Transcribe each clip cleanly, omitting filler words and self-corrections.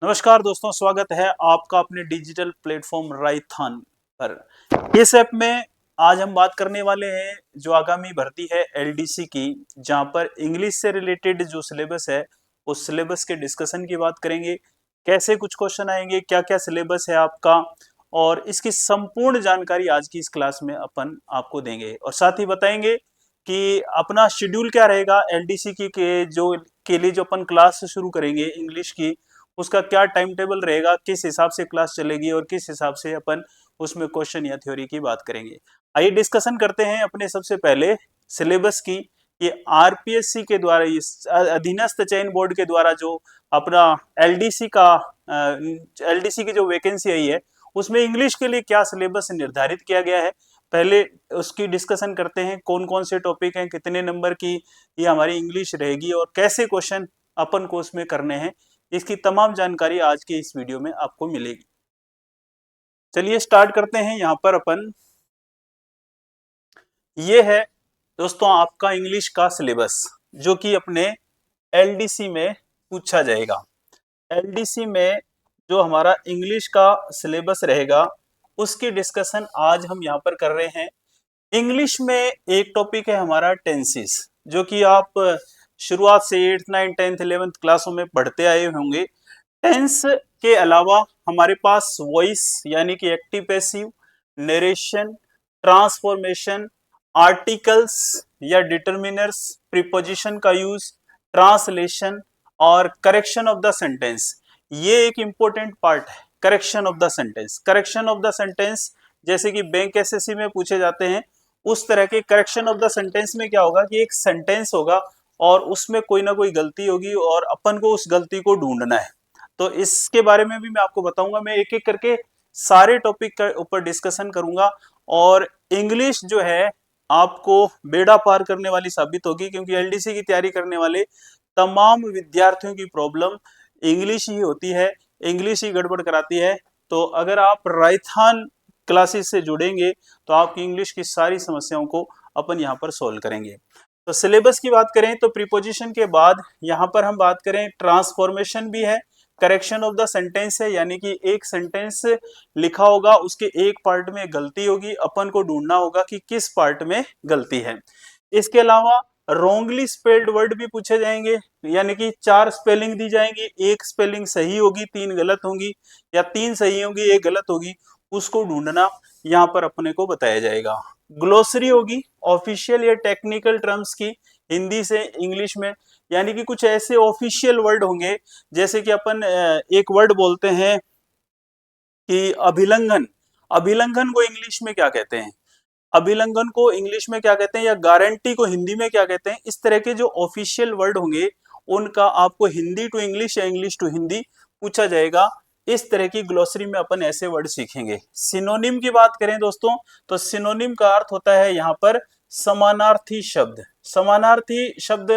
नमस्कार दोस्तों, स्वागत है आपका अपने डिजिटल प्लेटफॉर्म राइथन पर। इस ऐप में आज हम बात करने वाले हैं जो आगामी भर्ती है एलडीसी की, जहां पर इंग्लिश से रिलेटेड जो सिलेबस है उस सिलेबस के डिस्कशन की बात करेंगे। कैसे कुछ क्वेश्चन आएंगे, क्या क्या सिलेबस है आपका, और इसकी संपूर्ण जानकारी आज की इस क्लास में अपन आपको देंगे। और साथ ही बताएंगे कि अपना शेड्यूल क्या रहेगा एलडीसी की के लिए जो अपन क्लास शुरू करेंगे इंग्लिश की, उसका क्या टाइम टेबल रहेगा, किस हिसाब से क्लास चलेगी और किस हिसाब से अपन उसमें क्वेश्चन या थ्योरी की बात करेंगे। आइए डिस्कशन करते हैं अपने सबसे पहले सिलेबस की। ये आरपीएससी के द्वारा, इस अधीनस्थ चयन बोर्ड के द्वारा जो अपना एलडीसी की जो वैकेंसी आई है उसमें इंग्लिश के लिए क्या सिलेबस निर्धारित किया गया है, पहले उसकी डिस्कशन करते हैं। कौन कौन से टॉपिक हैं, कितने नंबर की ये हमारी इंग्लिश रहेगी और कैसे क्वेश्चन अपन को उसमें करने हैं, इसकी तमाम जानकारी आज के इस वीडियो में आपको मिलेगी। चलिए स्टार्ट करते हैं। यहाँ पर अपन, ये है दोस्तों आपका इंग्लिश का सिलेबस जो कि अपने एलडीसी में पूछा जाएगा। एलडीसी में जो हमारा इंग्लिश का सिलेबस रहेगा उसकी डिस्कशन आज हम यहाँ पर कर रहे हैं। इंग्लिश में एक टॉपिक है हमारा टेंसेस, जो कि आप शुरुआत से 8th 9th 10th 11th क्लासों में पढ़ते आए होंगे। टेंस के अलावा हमारे पास वॉइस यानी कि active passive, narration, transformation, articles या डिटरमिनर्स, प्रीपोजिशन का यूज, ट्रांसलेशन और करेक्शन ऑफ द सेंटेंस। ये एक इंपॉर्टेंट पार्ट है, correction of the sentence. Correction of the sentence जैसे कि बैंक एसएससी में पूछे जाते हैं, उस तरह के करेक्शन ऑफ द सेंटेंस में क्या होगा कि एक सेंटेंस होगा और उसमें कोई ना कोई गलती होगी और अपन को उस गलती को ढूंढना है। तो इसके बारे में भी मैं आपको बताऊंगा। मैं एक एक करके सारे टॉपिक के ऊपर डिस्कशन करूंगा और इंग्लिश जो है आपको बेड़ा पार करने वाली साबित होगी, क्योंकि एलडीसी की तैयारी करने वाले तमाम विद्यार्थियों की प्रॉब्लम इंग्लिश ही होती है, इंग्लिश ही गड़बड़ कराती है। तो अगर आप राइथान क्लासेस से जुड़ेंगे तो आपकी इंग्लिश की सारी समस्याओं को अपन यहाँ पर सोल्व करेंगे। तो सिलेबस की बात करें तो प्रीपोजिशन के बाद यहाँ पर हम बात करें ट्रांसफॉर्मेशन भी है, करेक्शन ऑफ द सेंटेंस है, यानी कि एक सेंटेंस लिखा होगा उसके एक पार्ट में गलती होगी, अपन को ढूंढना होगा कि किस पार्ट में गलती है। इसके अलावा रॉन्गली स्पेल्ड वर्ड भी पूछे जाएंगे, यानी कि 4 स्पेलिंग दी जाएंगी, एक स्पेलिंग सही होगी, 3 गलत होंगी, या 3 सही होंगी, 1 गलत होगी, उसको ढूंढना यहाँ पर अपने को बताया जाएगा। ग्लोसरी होगी ऑफिशियल या टेक्निकल टर्म्स की, हिंदी से इंग्लिश में, यानी कि कुछ ऐसे ऑफिशियल वर्ड होंगे जैसे कि अपन एक वर्ड बोलते हैं कि अभिलंघन। अभिलंघन को इंग्लिश में क्या कहते हैं, अभिलंघन को इंग्लिश में क्या कहते हैं, या गारंटी को हिंदी में क्या कहते हैं। इस तरह के जो ऑफिशियल वर्ड होंगे उनका आपको हिंदी टू इंग्लिश या इंग्लिश टू हिंदी पूछा जाएगा। इस तरह की ग्लोसरी में अपन ऐसे वर्ड सीखेंगे। सिनोनिम की बात करें दोस्तों तो सिनोनिम का अर्थ होता है यहाँ पर समानार्थी शब्द। समानार्थी शब्द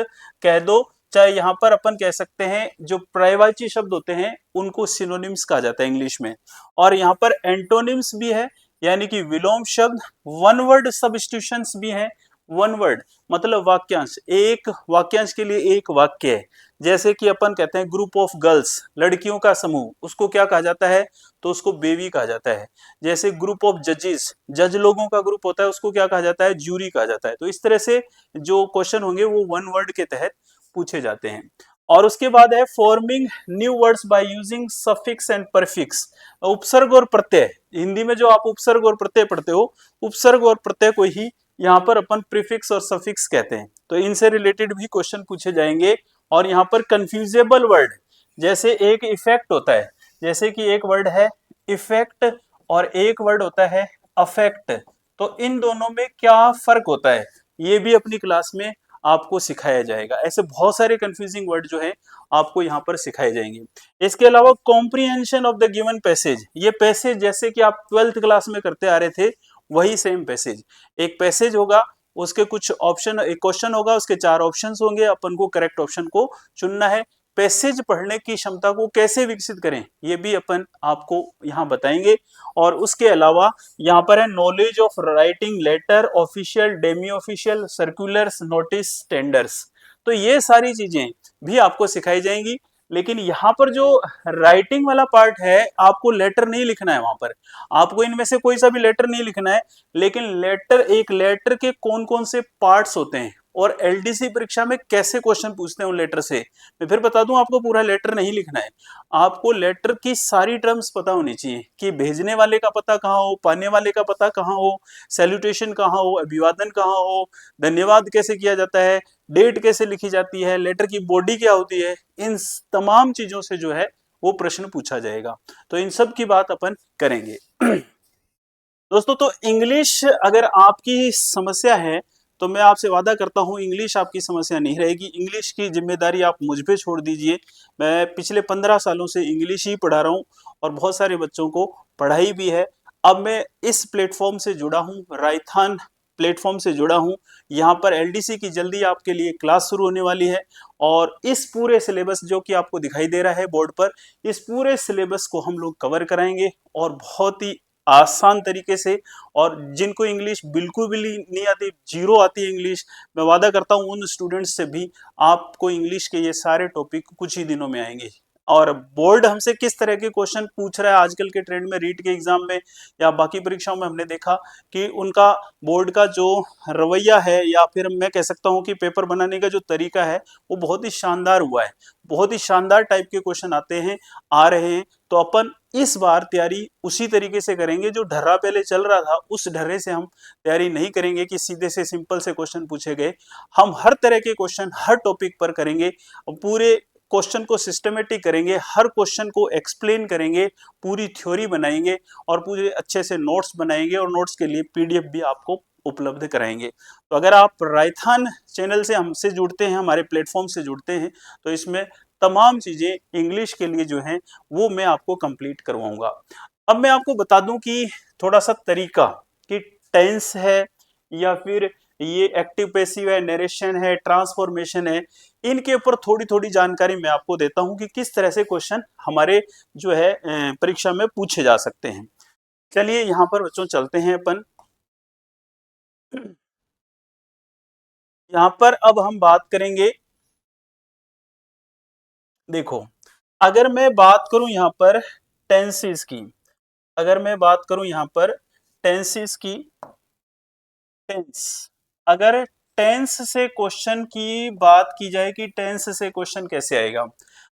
कह दो, चाहे यहाँ पर अपन कह सकते हैं जो पर्यायवाची शब्द होते हैं उनको सिनोनिम्स कहा जाता है इंग्लिश में। और यहाँ पर एंटोनिम्स भी है, यानी कि विलोम शब्द। वन वर्ड सब्स्टिट्यूशंस भी हैं। वन वर्ड मतलब वाक्यांश, एक वाक्यांश के लिए एक वाक्य है। जैसे कि अपन कहते हैं ग्रुप ऑफ गर्ल्स, लड़कियों का समूह, उसको क्या कहा जाता है, तो उसको बेवी कहा जाता है। जैसे ग्रुप ऑफ जजेस, जज लोगों का ग्रुप होता है, उसको क्या कहा जाता है, ज्यूरी कहा जाता है। तो इस तरह से जो क्वेश्चन होंगे वो वन वर्ड के तहत पूछे जाते हैं। और उसके बाद है forming new words by using suffix and prefix. उपसर्ग और प्रत्यय, हिंदी में जो आप उपसर्ग और प्रत्यय पढ़ते हो, उपसर्ग और प्रत्यय को ही यहाँ पर अपन प्रीफिक्स और सफिक्स कहते हैं। तो इनसे रिलेटेड भी क्वेश्चन पूछे जाएंगे। और यहाँ पर कंफ्यूजेबल वर्ड, जैसे एक इफेक्ट होता है, जैसे कि एक वर्ड है इफेक्ट और एक वर्ड होता है अफेक्ट, तो इन दोनों में क्या फर्क होता है ये भी अपनी क्लास में आपको सिखाया जाएगा। ऐसे बहुत सारे कंफ्यूजिंग वर्ड जो है आपको यहाँ पर सिखाए जाएंगे। इसके अलावा comprehension of the given passage, ये पैसेज जैसे कि आप 12th क्लास में करते आ रहे थे वही सेम पैसेज। एक पैसेज होगा, उसके कुछ ऑप्शन, एक क्वेश्चन होगा, उसके 4 ऑप्शंस होंगे, अपन को करेक्ट ऑप्शन को चुनना है। पैसेज पढ़ने की क्षमता को कैसे विकसित करें ये भी अपन आपको यहाँ बताएंगे। और उसके अलावा यहाँ पर है knowledge of writing letter, official, demi official, circulars, notice, tenders. तो ये सारी चीजें भी आपको सिखाई जाएंगी। लेकिन यहाँ पर जो राइटिंग वाला पार्ट है आपको लेटर नहीं लिखना है, वहां पर आपको इनमें से कोई सा भी लेटर नहीं लिखना है, लेकिन लेटर, एक लेटर के कौन कौन से पार्ट्स होते हैं और एलडीसी परीक्षा में कैसे क्वेश्चन पूछते हैं उन लेटर से, मैं फिर बता दूं, आपको पूरा लेटर नहीं लिखना है, आपको लेटर की सारी टर्म्स पता होनी चाहिए कि भेजने वाले का पता कहाँ हो, पाने वाले का पता कहाँ हो, सैल्यूटेशन कहाँ हो, अभिवादन कहाँ हो, धन्यवाद कैसे किया जाता है, डेट कैसे लिखी जाती है, लेटर की बॉडी क्या होती है, इन तमाम चीजों से जो है वो प्रश्न पूछा जाएगा। तो इन सब की बात अपन करेंगे। दोस्तों, तो इंग्लिश अगर आपकी समस्या है तो मैं आपसे वादा करता हूं इंग्लिश आपकी समस्या नहीं रहेगी। इंग्लिश की जिम्मेदारी आप मुझ पे छोड़ दीजिए। मैं पिछले 15 सालों से इंग्लिश ही पढ़ा रहा हूं और बहुत सारे बच्चों को पढ़ाई भी है। अब मैं इस प्लेटफॉर्म से जुड़ा हूं, राइथान प्लेटफॉर्म से जुड़ा हूं। यहाँ पर एलडीसी की जल्दी आपके लिए क्लास शुरू होने वाली है और इस पूरे सिलेबस जो कि आपको दिखाई दे रहा है बोर्ड पर, इस पूरे सिलेबस को हम लोग कवर कराएंगे और बहुत ही आसान तरीके से। और जिनको इंग्लिश बिल्कुल भी नहीं आती, जीरो आती है इंग्लिश, मैं वादा करता हूं उन स्टूडेंट्स से भी आपको इंग्लिश के ये सारे टॉपिक कुछ ही दिनों में आएंगे। और बोर्ड हमसे किस तरह के क्वेश्चन पूछ रहा है आजकल के ट्रेंड में, रीट के एग्जाम में या बाकी परीक्षाओं में हमने देखा कि उनका बोर्ड का जो रवैया है या फिर मैं कह सकता हूं कि पेपर बनाने का जो तरीका है वो बहुत ही शानदार हुआ है। बहुत ही शानदार टाइप के क्वेश्चन आते हैं, आ रहे हैं। तो अपन इस बार तैयारी उसी तरीके से करेंगे जो ढर्रा पहले चल रहा था, उस ढर्रे से हम तैयारी नहीं करेंगे कि सीधे से सिंपल से क्वेश्चन पूछे गए। हम हर तरह के क्वेश्चन हर टॉपिक पर करेंगे, पूरे क्वेश्चन को सिस्टमेटिक करेंगे, हर क्वेश्चन को एक्सप्लेन करेंगे, पूरी थ्योरी बनाएंगे और पूरे अच्छे से नोट्स बनाएंगे और नोट्स के लिए पीडीएफ भी आपको उपलब्ध कराएंगे। तो अगर आप राइथान चैनल से हमसे जुड़ते हैं, हमारे प्लेटफॉर्म से जुड़ते हैं, तो इसमें तमाम चीजें इंग्लिश के लिए जो हैं वो मैं आपको कंप्लीट करवाऊंगा। अब मैं आपको बता दूं कि थोड़ा सा तरीका कि टेंस है या फिर ये एक्टिव पैसिव है, नरेशन है, ट्रांसफॉर्मेशन है, इनके ऊपर थोड़ी थोड़ी जानकारी मैं आपको देता हूं कि किस तरह से क्वेश्चन हमारे जो है परीक्षा में पूछे जा सकते हैं। चलिए यहाँ पर बच्चों चलते हैं अपन। यहाँ पर अब हम बात करेंगे, देखो अगर मैं बात करूं यहाँ पर टेंसेस की, अगर मैं बात करूं यहाँ पर टेंसेस की, टेंस, अगर टेंस से क्वेश्चन की बात की जाए कि टेंस से क्वेश्चन कैसे आएगा,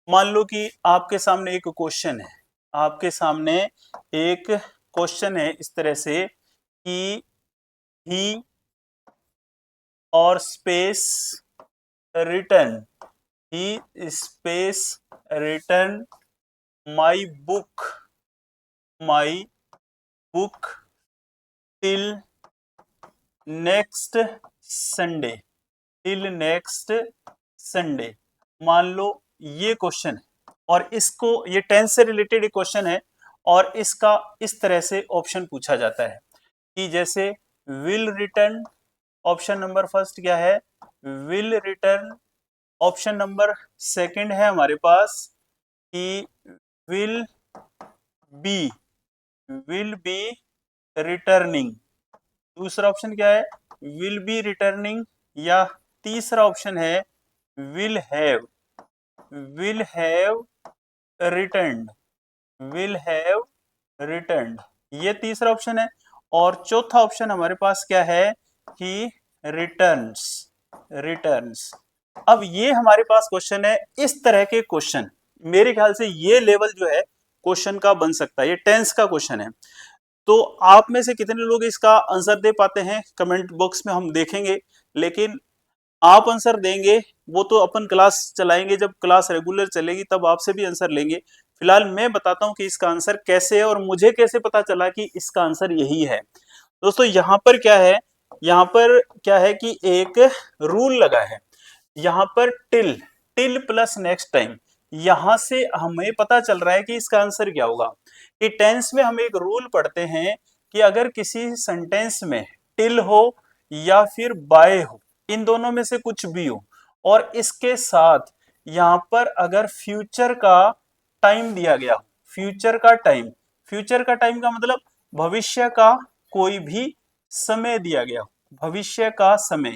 मान लो कि आपके सामने एक क्वेश्चन है, आपके सामने एक क्वेश्चन है इस तरह से कि ही और space return, he space return my book, my book till next Sunday, till next Sunday. मान लो ये क्वेश्चन है और इसको, ये टेंस से रिलेटेड एक क्वेश्चन है और इसका इस तरह से ऑप्शन पूछा जाता है कि जैसे will return, option number first क्या है, will return. Option number second है हमारे पास कि will be, will be returning. दूसरा ऑप्शन क्या है, विल बी रिटर्निंग। या तीसरा ऑप्शन है will have, will have returned, will have returned, ये तीसरा ऑप्शन है। और चौथा ऑप्शन हमारे पास क्या है कि रिटर्न्स, रिटर्न्स। अब ये हमारे पास क्वेश्चन है, इस तरह के क्वेश्चन मेरे ख्याल से ये लेवल जो है क्वेश्चन का बन सकता है, ये टेंस का क्वेश्चन है। तो आप में से कितने लोग इसका आंसर दे पाते हैं कमेंट बॉक्स में हम देखेंगे, लेकिन आप आंसर देंगे वो तो अपन क्लास चलाएंगे, जब क्लास रेगुलर चलेगी तब आपसे भी आंसर लेंगे। फिलहाल मैं बताता हूं कि इसका आंसर कैसे है और मुझे कैसे पता चला कि इसका आंसर यही है। दोस्तों यहाँ पर क्या है, यहाँ पर क्या है कि एक रूल लगा है, यहाँ पर till, till plus next time, यहां से हमें पता चल रहा है कि इसका आंसर क्या होगा। कि टेंस में हम एक रूल पढ़ते हैं कि अगर किसी सेंटेंस में टिल हो या फिर बाय हो, इन दोनों में से कुछ भी हो, और इसके साथ यहां पर अगर फ्यूचर का टाइम दिया गया, फ्यूचर का टाइम, फ्यूचर का टाइम का मतलब भविष्य का कोई भी समय दिया गया, भविष्य का समय,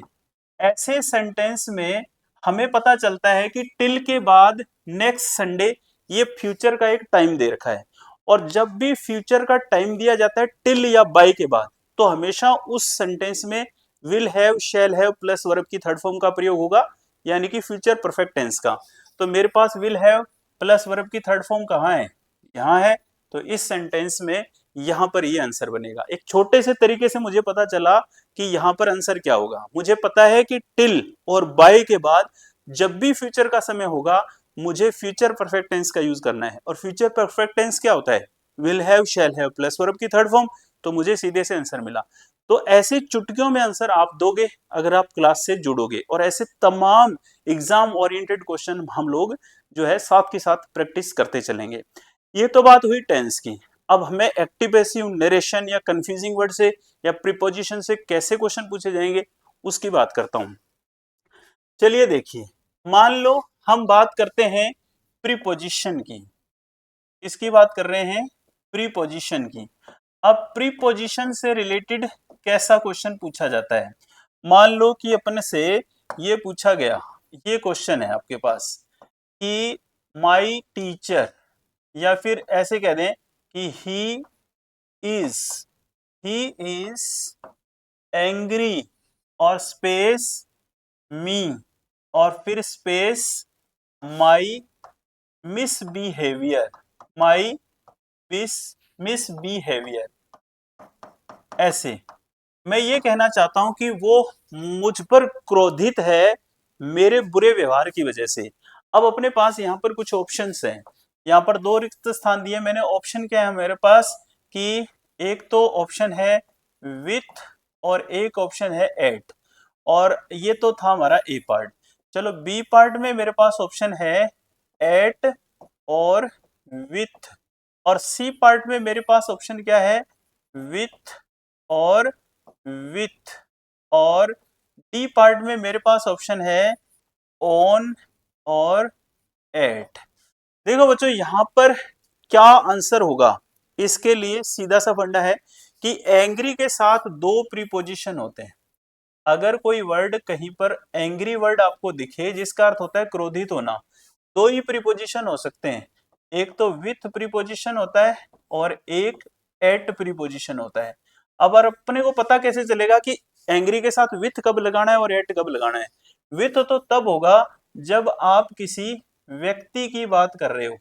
ऐसे सेंटेंस में हमें पता चलता है कि टिल के बाद नेक्स्ट संडे, ये फ्यूचर का एक टाइम दे रखा है, और जब भी फ्यूचर का टाइम दिया जाता है टिल या बाय के बाद, तो हमेशा उस सेंटेंस में will have, shall have plus verb की थर्ड फॉर्म का प्रयोग होगा, यानी कि फ्यूचर परफेक्ट टेंस का। तो मेरे पास विल हैव प्लस वर्ब की थर्ड फॉर्म कहाँ है, यहाँ है। तो इस सेंटेंस में यहाँ पर ये आंसर बनेगा। एक छोटे से तरीके से मुझे पता चला कि यहाँ पर आंसर क्या होगा। मुझे पता है कि टिल और बाय के बाद जब भी फ्यूचर का समय होगा मुझे फ्यूचर परफेक्ट टेंस का यूज करना है, और फ्यूचर परफेक्ट टेंस क्या होता है, will have, shall have plus verb की थर्ड फॉर्म। तो मुझे सीधे से आंसर मिला। तो ऐसे चुटकियों में आंसर आप दोगे अगर आप क्लास से जुड़ोगे, और ऐसे तमाम एग्जाम ओरिएंटेड क्वेश्चन हम लोग जो है साथ के साथ प्रैक्टिस करते चलेंगे। ये तो बात हुई टेंस की। अब हमें एक्टिव पैसिव, नरेशन या कंफ्यूजिंग वर्ड से या प्रीपोजिशन से कैसे क्वेश्चन पूछे जाएंगे उसकी बात करता हूं। चलिए देखिए, मान लो हम बात करते हैं प्रीपोजिशन की, इसकी बात कर रहे हैं प्रीपोजिशन की। अब प्रीपोजिशन से रिलेटेड कैसा क्वेश्चन पूछा जाता है। मान लो कि अपने से ये पूछा गया, ये क्वेश्चन है आपके पास कि माई टीचर, या फिर ऐसे कह दें कि इज ही इज एंग्री, और स्पेस मी, और फिर स्पेस माई मिसबिहेवियर, माई मिसबिहेवियर। ऐसे मैं ये कहना चाहता हूं कि वो मुझ पर क्रोधित है मेरे बुरे व्यवहार की वजह से। अब अपने पास यहाँ पर कुछ ऑप्शंस हैं, यहाँ पर दो रिक्त स्थान दिए मैंने। ऑप्शन क्या है मेरे पास कि एक तो ऑप्शन है विथ और एक ऑप्शन है एट, और ये तो था हमारा ए पार्ट। चलो बी पार्ट में मेरे पास ऑप्शन है एट और विथ, और सी पार्ट में मेरे पास ऑप्शन क्या है, विथ और विथ, और डी पार्ट में मेरे पास ऑप्शन है ऑन और एट। देखो बच्चों यहाँ पर क्या आंसर होगा, इसके लिए सीधा सा फंडा है कि एंग्री के साथ दो प्रीपोजिशन होते हैं। अगर कोई वर्ड कहीं पर एंग्री वर्ड आपको दिखे जिसका अर्थ होता है क्रोधित होना, दो ही प्रीपोजिशन हो सकते हैं, एक तो विथ प्रीपोजिशन होता है और एक एट प्रीपोजिशन होता है। अब अपने को पता कैसे चलेगा कि एंग्री के साथ विथ कब लगाना है और एट कब लगाना है। विथ तो तब होगा जब आप किसी व्यक्ति की बात कर रहे हो,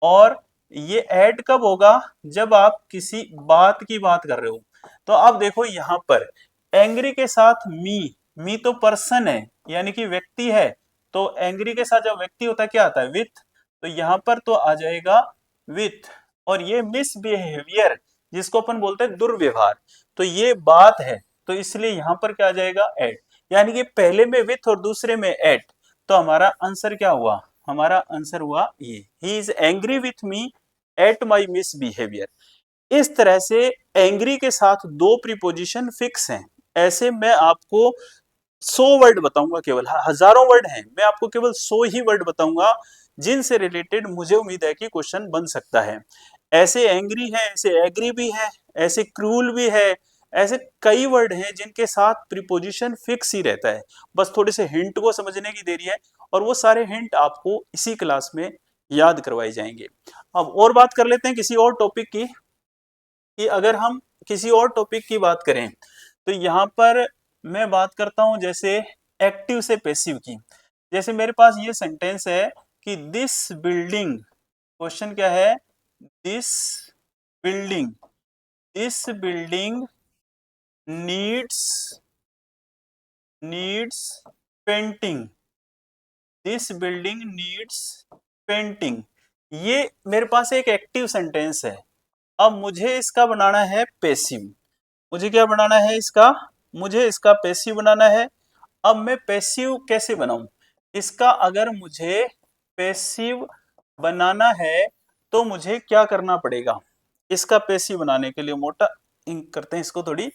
और ये एट कब होगा जब आप किसी बात की बात कर रहे हो। तो अब देखो यहाँ पर एंग्री के साथ मी तो पर्सन है यानी कि व्यक्ति है, तो एंग्री के साथ जब व्यक्ति होता है क्या आता है, विथ। तो यहाँ पर तो आ जाएगा विथ, और ये मिसबिहेवियर जिसको अपन बोलते हैं दुर्व्यवहार, तो ये बात है, तो इसलिए यहाँ पर क्या आ जाएगा, एट। यानी कि पहले में विथ और दूसरे में एट। तो हमारा आंसर क्या हुआ, हमारा आंसर हुआ ये, he is angry with me at my misbehaviour. इस तरह से एंग्री के साथ दो प्रीपोजिशन फिक्स हैं। ऐसे मैं आपको 100 वर्ड बताऊंगा, केवल हजारों वर्ड हैं, मैं आपको केवल 100 ही वर्ड बताऊंगा जिनसे रिलेटेड मुझे उम्मीद है कि क्वेश्चन बन सकता है। ऐसे एंग्री है, ऐसे एग्री भी है, ऐसे क्रूल भी है, ऐसे कई वर्ड हैं जिनके साथ प्रीपोजिशन फिक्स ही रहता है। बस थोड़े से हिंट को समझने की देरी है, और वो सारे हिंट आपको इसी क्लास में याद करवाए जाएंगे। अब और बात कर लेते हैं किसी और टॉपिक की, कि अगर हम किसी और टॉपिक की बात करें तो यहाँ पर मैं बात करता हूं जैसे एक्टिव से पैसिव की। जैसे मेरे पास ये सेंटेंस है कि दिस बिल्डिंग, क्वेश्चन क्या है, this building, this building needs needs painting, this building needs painting. ये मेरे पास एक एक्टिव सेंटेंस है। अब मुझे इसका बनाना है पैसिव। मुझे क्या बनाना है इसका, मुझे इसका पैसिव बनाना है। अब मैं पैसिव कैसे बनाऊं इसका, अगर मुझे पैसिव बनाना है तो मुझे क्या करना पड़ेगा। इसका पैसिव बनाने के लिए मोटा करते हैं इसको, थोड़ी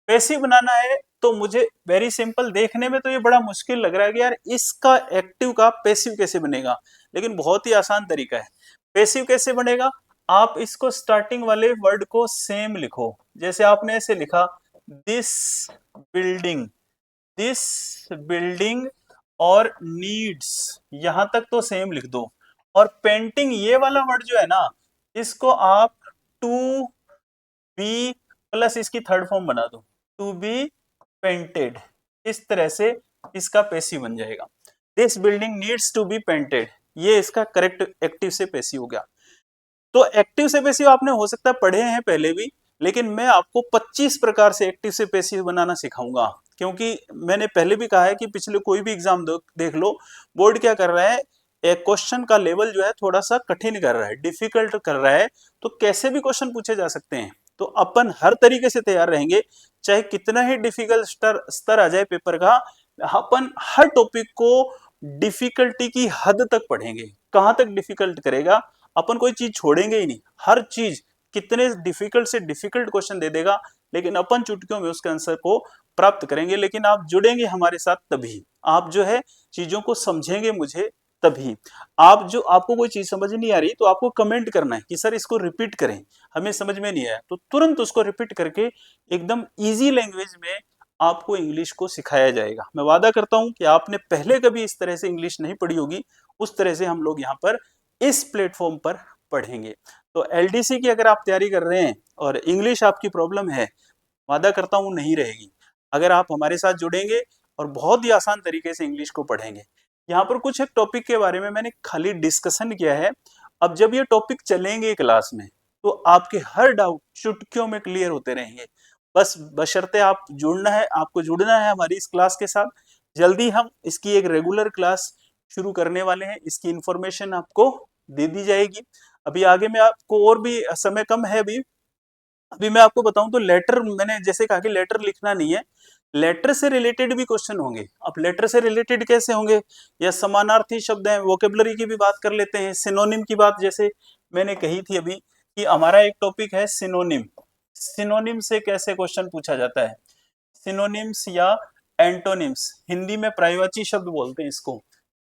पैसिव बनाना है तो मुझे वेरी सिंपल, देखने में तो ये बड़ा मुश्किल लग रहा है कि यार इसका एक्टिव का पैसिव कैसे बनेगा, लेकिन बहुत ही आसान तरीका है। पैसिव कैसे बनेगा, आप इसको स्टार्टिंग वाले वर्ड को सेम लिखो। जैसे आपने ऐसे लिखा दिस बिल्डिंग, दिस बिल्डिंग, और नीड्स यहां तक तो सेम लिख दो। और पेंटिंग ये वाला वर्ड जो है ना, इसको आप टू बी प्लस इसकी थर्ड फॉर्म बना दो, टू बी पेंटेड। इस तरह से इसका पैसिव बन जाएगा। This building needs to be painted, ये इसका करेक्ट एक्टिव से पैसिव हो गया। तो एक्टिव से पैसिव आपने हो सकता है पढ़े हैं पहले भी, लेकिन मैं आपको 25 प्रकार से एक्टिव से पैसिव बनाना सिखाऊंगा। क्योंकि मैंने पहले भी कहा है कि पिछले कोई भी एग्जाम देख लो, बोर्ड क्या कर रहा है, एक क्वेश्चन का लेवल जो है थोड़ा सा कठिन कर रहा है, डिफिकल्ट कर रहा है, तो कैसे भी क्वेश्चन पूछे जा सकते हैं। तो अपन हर तरीके से तैयार रहेंगे, चाहे कितना ही डिफिकल्ट स्तर आ जाए पेपर का, अपन हर टॉपिक को डिफिकल्टी की हद तक पढ़ेंगे। कहां तक डिफिकल्ट करेगा, अपन कोई चीज छोड़ेंगे ही नहीं, हर चीज कितने डिफिकल्ट से डिफिकल्ट क्वेश्चन दे देगा, लेकिन अपन चुटकियों में उसके आंसर को प्राप्त करेंगे। लेकिन आप जुड़ेंगे हमारे साथ तभी, आप जो है चीजों को समझेंगे मुझे तभी। आप जो आपको कोई चीज समझ नहीं आ रही तो आपको कमेंट करना है कि सर इसको रिपीट करें, हमें समझ में नहीं आया, तो तुरंत उसको रिपीट करके एकदम इजी लैंग्वेज में आपको इंग्लिश को सिखाया जाएगा। मैं वादा करता हूं कि आपने पहले कभी इस तरह से इंग्लिश नहीं पढ़ी होगी, उस तरह से हम लोग यहाँ पर इस प्लेटफॉर्म पर पढ़ेंगे। तो एलडीसी की अगर आप तैयारी कर रहे हैं और इंग्लिश आपकी प्रॉब्लम है, वादा करता हूं नहीं रहेगी अगर आप हमारे साथ जुड़ेंगे और बहुत ही आसान तरीके से इंग्लिश को पढ़ेंगे। यहाँ पर कुछ एक टॉपिक के बारे में मैंने खाली डिस्कशन किया है। अब जब ये टॉपिक चलेंगे क्लास में तो आपके हर डाउट चुटकियों में क्लियर होते रहेंगे। बस बशर्ते आप जुड़ना है, आपको जुड़ना है हमारी इस क्लास के साथ। जल्दी हम इसकी एक रेगुलर क्लास शुरू करने वाले हैं, इसकी इंफॉर्मेशन आपको दे दी जाएगी। अभी आगे में आपको और भी समय कम है, अभी मैं आपको बताऊं तो लेटर, मैंने जैसे कहा कि लेटर लिखना नहीं है, लेटर से रिलेटेड भी क्वेश्चन होंगे। अब लेटर से रिलेटेड कैसे होंगे, या समानार्थी शब्द हैं, वोकेबलरी की भी बात कर लेते हैं, सिनोनिम की बात जैसे मैंने कही थी अभी कि हमारा एक टॉपिक है सिनोनिम। सिनोनिम से कैसे क्वेश्चन पूछा जाता है, सिनोनिम्स या एंटोनिम्स, हिंदी में पर्यायवाची शब्द बोलते हैं इसको,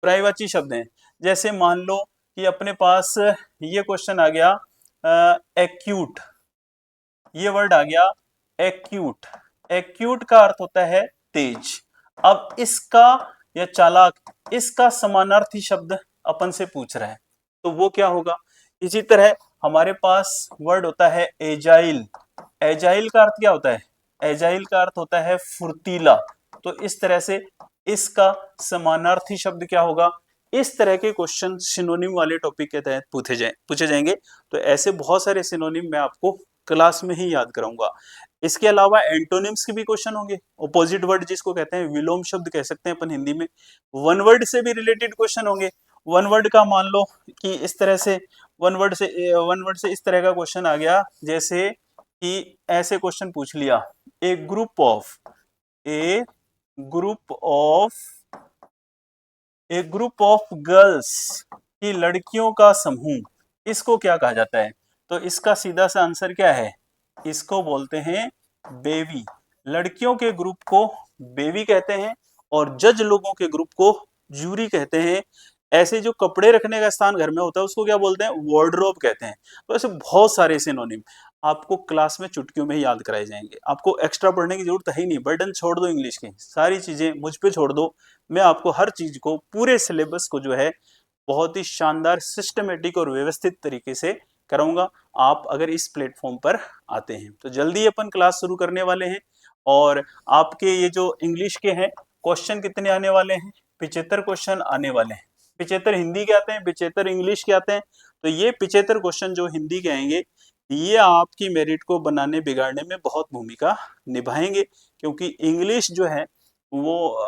पर्यायवाची शब्द हैं। जैसे मान लो कि अपने पास ये क्वेश्चन आ गया एक्यूट, ये वर्ड आ गया एक्यूट। एक्यूट का अर्थ होता है तेज। अब इसका या चालाक, इसका समानार्थी शब्द अपन से पूछ रहा है, तो वो क्या होगा। इसी तरह हमारे पास वर्ड होता है एजाइल। एजाइल का अर्थ क्या होता है, एजाइल का अर्थ होता है फुर्तीला। तो इस तरह से इसका समानार्थी शब्द क्या होगा। इस तरह के क्वेश्चन सिनोनिम वाले टॉपिक के तहत पूछे जाएंगे। तो ऐसे बहुत सारे सिनोनिम मैं आपको क्लास में ही याद कराऊंगा। इसके अलावा एंटोनिम्स के भी क्वेश्चन होंगे, ऑपोजिट वर्ड जिसको कहते हैं, विलोम शब्द कह सकते हैं अपन हिंदी में। वन वर्ड से भी रिलेटेड क्वेश्चन होंगे। वन वर्ड का मान लो कि इस तरह से वन वर्ड से इस तरह का क्वेश्चन आ गया, जैसे कि ऐसे क्वेश्चन पूछ लिया, a group of a group of girls, की लड़कियों का समूह, इसको क्या कहा जाता है। तो इसका सीधा सा आंसर क्या है, इसको बोलते हैं बेवी। लड़कियों के ग्रुप को बेवी कहते हैं और जज लोगों के ग्रुप को जूरी कहते हैं। ऐसे जो कपड़े रखने का स्थान घर में होता है उसको क्या बोलते हैं, वार्डरोब कहते हैं। तो ऐसे बहुत सारे सिनोनिम आपको क्लास में चुटकियों में ही याद कराए जाएंगे। आपको एक्स्ट्रा पढ़ने की जरूरत है ही नहीं, बर्डन छोड़ दो इंग्लिश की, सारी चीजें मुझ पे छोड़ दो। मैं आपको हर चीज को, पूरे सिलेबस को जो है बहुत ही शानदार, सिस्टमेटिक और व्यवस्थित तरीके से कराऊंगा। आप अगर इस प्लेटफॉर्म पर आते हैं तो जल्दी अपन क्लास शुरू करने वाले हैं। और आपके ये जो इंग्लिश के हैं क्वेश्चन कितने आने वाले हैं, 75 क्वेश्चन आने वाले हैं। 75 हिंदी के आते हैं, 75 इंग्लिश के आते हैं। तो ये 75 क्वेश्चन जो हिंदी के आएंगे, ये आपकी मेरिट को बनाने बिगाड़ने में बहुत भूमिका निभाएंगे। क्योंकि इंग्लिश जो है वो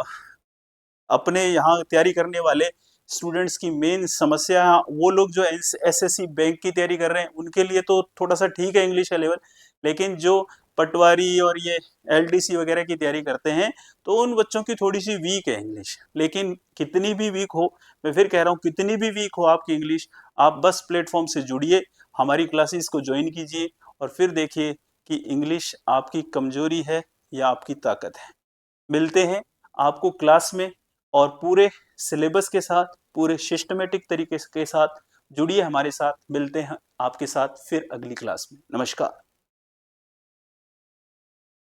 अपने यहाँ तैयारी करने वाले स्टूडेंट्स की मेन समस्या, वो लोग जो एसएससी बैंक की तैयारी कर रहे हैं उनके लिए तो थोड़ा सा ठीक है इंग्लिश का लेवल, लेकिन जो पटवारी और ये एलडीसी वगैरह की तैयारी करते हैं तो उन बच्चों की थोड़ी सी वीक है इंग्लिश। लेकिन कितनी भी वीक हो, मैं फिर कह रहा हूँ कितनी भी वीक हो आपकी इंग्लिश, आप बस प्लेटफॉर्म से जुड़िए, हमारी क्लासेस को ज्वाइन कीजिए और फिर देखिए कि इंग्लिश आपकी कमजोरी है या आपकी ताकत है। मिलते हैं आपको क्लास में, और पूरे सिलेबस के साथ, पूरे सिस्टमेटिक तरीके के साथ जुड़िए हमारे साथ। मिलते हैं आपके साथ फिर अगली क्लास में। नमस्कार।